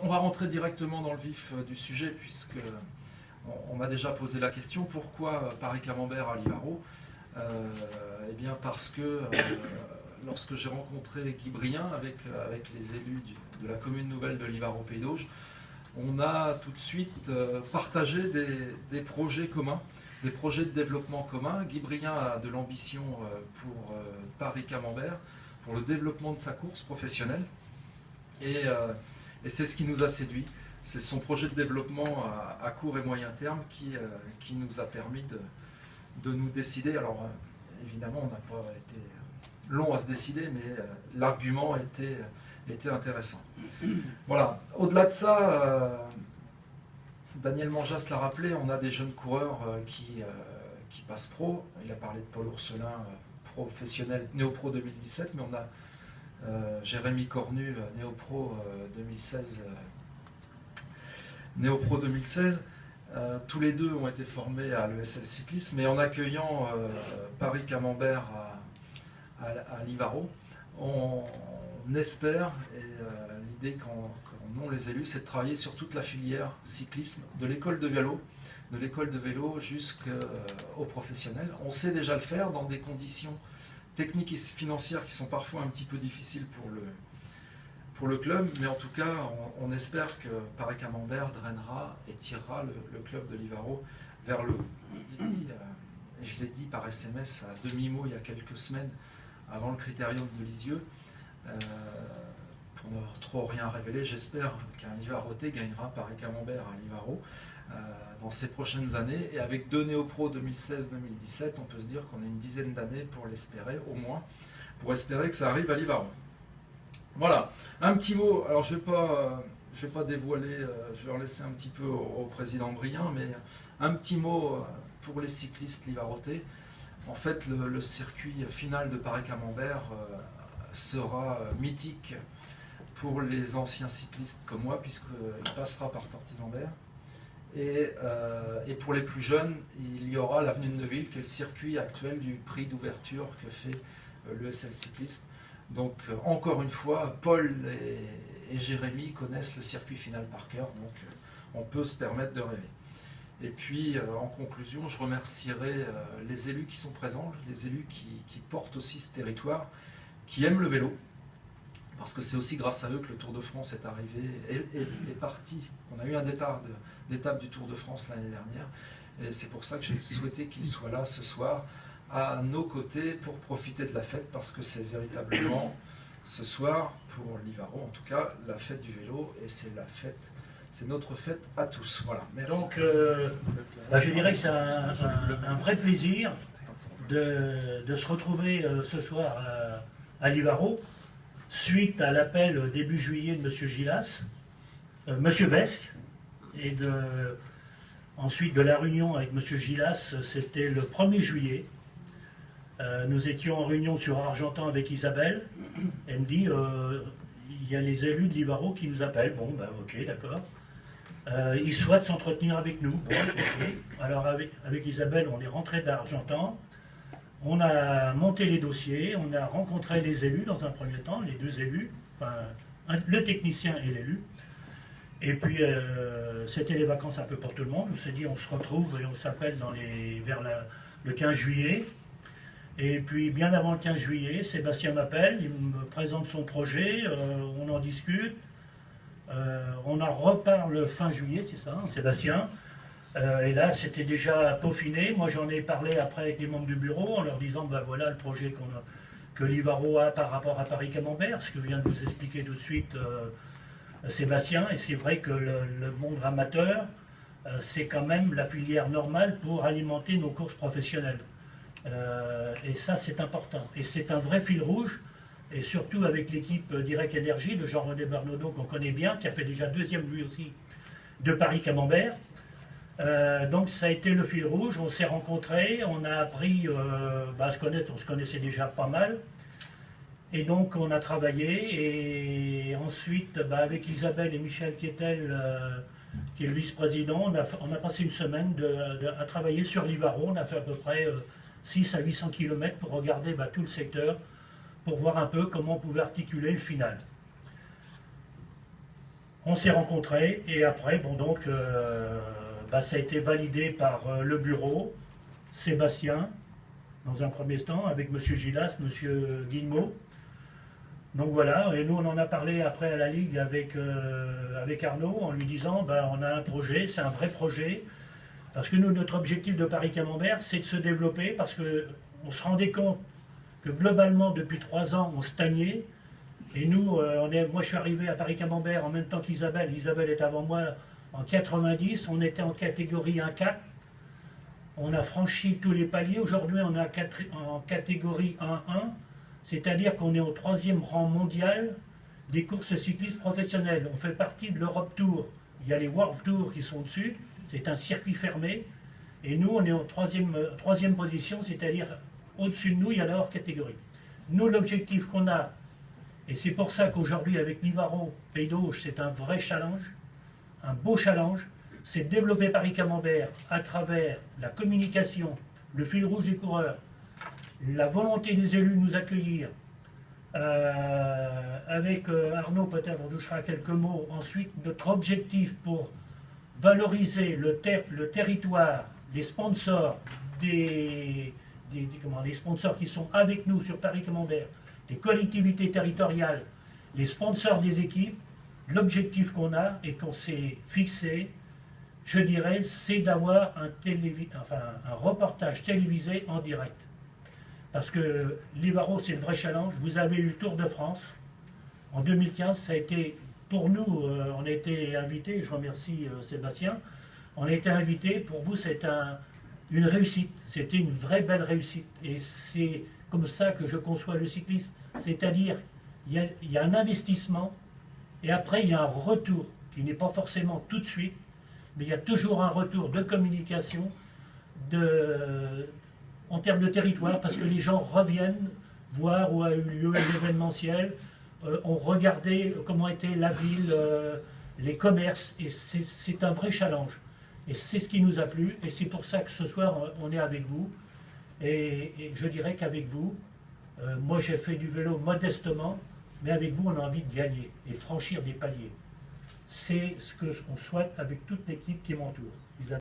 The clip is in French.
On va rentrer directement dans le vif du sujet, puisque on m'a déjà posé la question, pourquoi Paris-Camembert à Livaro? Eh bien parce que lorsque j'ai rencontré Guy Brien avec les élus de la commune nouvelle de Livaro-Pays d'Auge, on a tout de suite partagé des projets communs, des projets de développement communs. Guy Brien a de l'ambition pour Paris-Camembert, pour le développement de sa course professionnelle. Et c'est ce qui nous a séduit. C'est son projet de développement à court et moyen terme qui nous a permis de nous décider. Alors évidemment, on n'a pas été long à se décider, mais l'argument était intéressant. Voilà. Au-delà de ça, Daniel Manjas l'a rappelé, on a des jeunes coureurs qui passent pro. Il a parlé de Paul Ourselin, professionnel, Néo-Pro 2017, mais on a Jérémy Cornu, Néo-Pro 2016. Néo-Pro 2016. Tous les deux ont été formés à l'ESL Cyclisme, mais en accueillant Paris-Camembert à Livaro, on espère, et l'idée qu'en ont les élus, c'est de travailler sur toute la filière cyclisme, de l'école de vélo jusqu'aux professionnels. On sait déjà le faire dans des conditions techniques et financières qui sont parfois un petit peu difficiles pour le club, mais en tout cas, on espère que Paris-Camembert drainera et tirera le club de Livaro vers le haut. Et je l'ai dit par SMS à demi-mot il y a quelques semaines, avant le critérium de Lisieux, pour ne trop rien révéler, j'espère qu'un Livarotais gagnera Paris-Camembert à Livaro dans ces prochaines années. Et avec deux Néo-Pro 2016-2017, on peut se dire qu'on a une dizaine d'années pour l'espérer, au moins, pour espérer que ça arrive à Livaro. Voilà, un petit mot, alors je vais pas dévoiler, je vais en laisser un petit peu au président Brien, mais un petit mot pour les cyclistes livarotais. En fait, le circuit final de Paris-Camembert sera mythique pour les anciens cyclistes comme moi, puisqu'il passera par Tortizambert. Et pour les plus jeunes, il y aura l'avenue de Neuville, qui est le circuit actuel du prix d'ouverture que fait l'ESL Cyclisme. Donc, encore une fois, Paul et Jérémy connaissent le circuit final par cœur, donc on peut se permettre de rêver. Et puis, en conclusion, je remercierai les élus qui sont présents, les élus qui portent aussi ce territoire, qui aiment le vélo, parce que c'est aussi grâce à eux que le Tour de France est arrivé, est parti. On a eu un départ d'étape du Tour de France l'année dernière, et c'est pour ça que j'ai souhaité qu'ils soient là ce soir, à nos côtés, pour profiter de la fête, parce que c'est véritablement, ce soir, pour Livaro en tout cas, la fête du vélo, et c'est notre fête à tous. Voilà, merci. Donc, je dirais que c'est un vrai plaisir de se retrouver ce soir à Livaro, suite à l'appel début juillet de M. Gilas, M. Vesque, et ensuite de la réunion avec M. Gilas, c'était le 1er juillet. Nous étions en réunion sur Argentan avec Isabelle. Elle me dit, il y a les élus de Livaro qui nous appellent. Bon, ben ok, d'accord. Ils souhaitent s'entretenir avec nous. Bon, okay. Alors avec Isabelle, on est rentré d'Argentan. On a monté les dossiers, on a rencontré les élus dans un premier temps, les deux élus, enfin, le technicien et l'élu. Et puis, c'était les vacances un peu pour tout le monde. On s'est dit, on se retrouve et on s'appelle vers le 15 juillet. Et puis, bien avant le 15 juillet, Sébastien m'appelle, il me présente son projet, on en discute. On en reparle fin juillet, c'est ça, hein, Sébastien. Et là, c'était déjà peaufiné. Moi, j'en ai parlé après avec les membres du bureau en leur disant, ben voilà le projet que Livaro a par rapport à Paris-Camembert, ce que vient de vous expliquer tout de suite Sébastien. Et c'est vrai que le monde amateur, c'est quand même la filière normale pour alimenter nos courses professionnelles. Et ça, c'est important. Et c'est un vrai fil rouge. Et surtout avec l'équipe Direct Énergie de Jean-René Bernaudot, qu'on connaît bien, qui a fait déjà deuxième lui aussi de Paris-Camembert. Donc ça a été le fil rouge, on s'est rencontrés, on a appris à se connaître, on se connaissait déjà pas mal. Et donc on a travaillé, et ensuite avec Isabelle et Michel Quietel, qui est le vice-président, on a passé une semaine à travailler sur Livaro. On a fait à peu près 600 à 800 km pour regarder tout le secteur, pour voir un peu comment on pouvait articuler le final. On s'est rencontrés et après, bon donc, ça a été validé par le bureau, Sébastien, dans un premier temps, avec M. Gilas, M. Guillemot. Donc voilà, et nous on en a parlé après à la Ligue avec Arnaud, en lui disant, on a un projet, c'est un vrai projet, parce que nous, notre objectif de Paris-Camembert, c'est de se développer, parce qu'on se rendait compte que globalement, depuis 3 ans, on stagnait. Et nous, moi je suis arrivé à Paris-Camembert en même temps qu'Isabelle. Isabelle est avant moi en 90. On était en catégorie 1-4. On a franchi tous les paliers. Aujourd'hui, on est en catégorie 1-1. C'est-à-dire qu'on est au 3e rang mondial des courses cyclistes professionnelles. On fait partie de l'Europe Tour. Il y a les World Tour qui sont dessus. C'est un circuit fermé. Et nous, on est en 3e position, c'est-à-dire au-dessus de nous, il y a la hors catégorie. Nous, l'objectif qu'on a, et c'est pour ça qu'aujourd'hui, avec Livaro, Pays d'Auge, c'est un vrai challenge, un beau challenge, c'est de développer Paris-Camembert à travers la communication, le fil rouge des coureurs, la volonté des élus de nous accueillir. Avec Arnaud, peut-être on touchera quelques mots. Ensuite, notre objectif pour valoriser le territoire, les sponsors, les sponsors qui sont avec nous sur Paris-Camembert, les collectivités territoriales, les sponsors des équipes, l'objectif qu'on a et qu'on s'est fixé, je dirais, c'est d'avoir un reportage télévisé en direct. Parce que Livaro, c'est le vrai challenge. Vous avez eu Tour de France. En 2015, ça a été, pour nous, on a été invités, je remercie Sébastien, on a été invités, pour vous, c'est une réussite. C'était une vraie belle réussite. Et c'est comme ça que je conçois le cyclisme. C'est-à-dire, il y a un investissement, et après, il y a un retour, qui n'est pas forcément tout de suite, mais il y a toujours un retour de communication en termes de territoire, parce que les gens reviennent voir où a eu lieu l'événementiel, ont regardé comment était la ville, les commerces, et c'est un vrai challenge. Et c'est ce qui nous a plu, et c'est pour ça que ce soir, on est avec vous. Et je dirais qu'avec vous, moi j'ai fait du vélo modestement, mais avec vous, on a envie de gagner et franchir des paliers. C'est ce qu'on souhaite avec toute l'équipe qui m'entoure.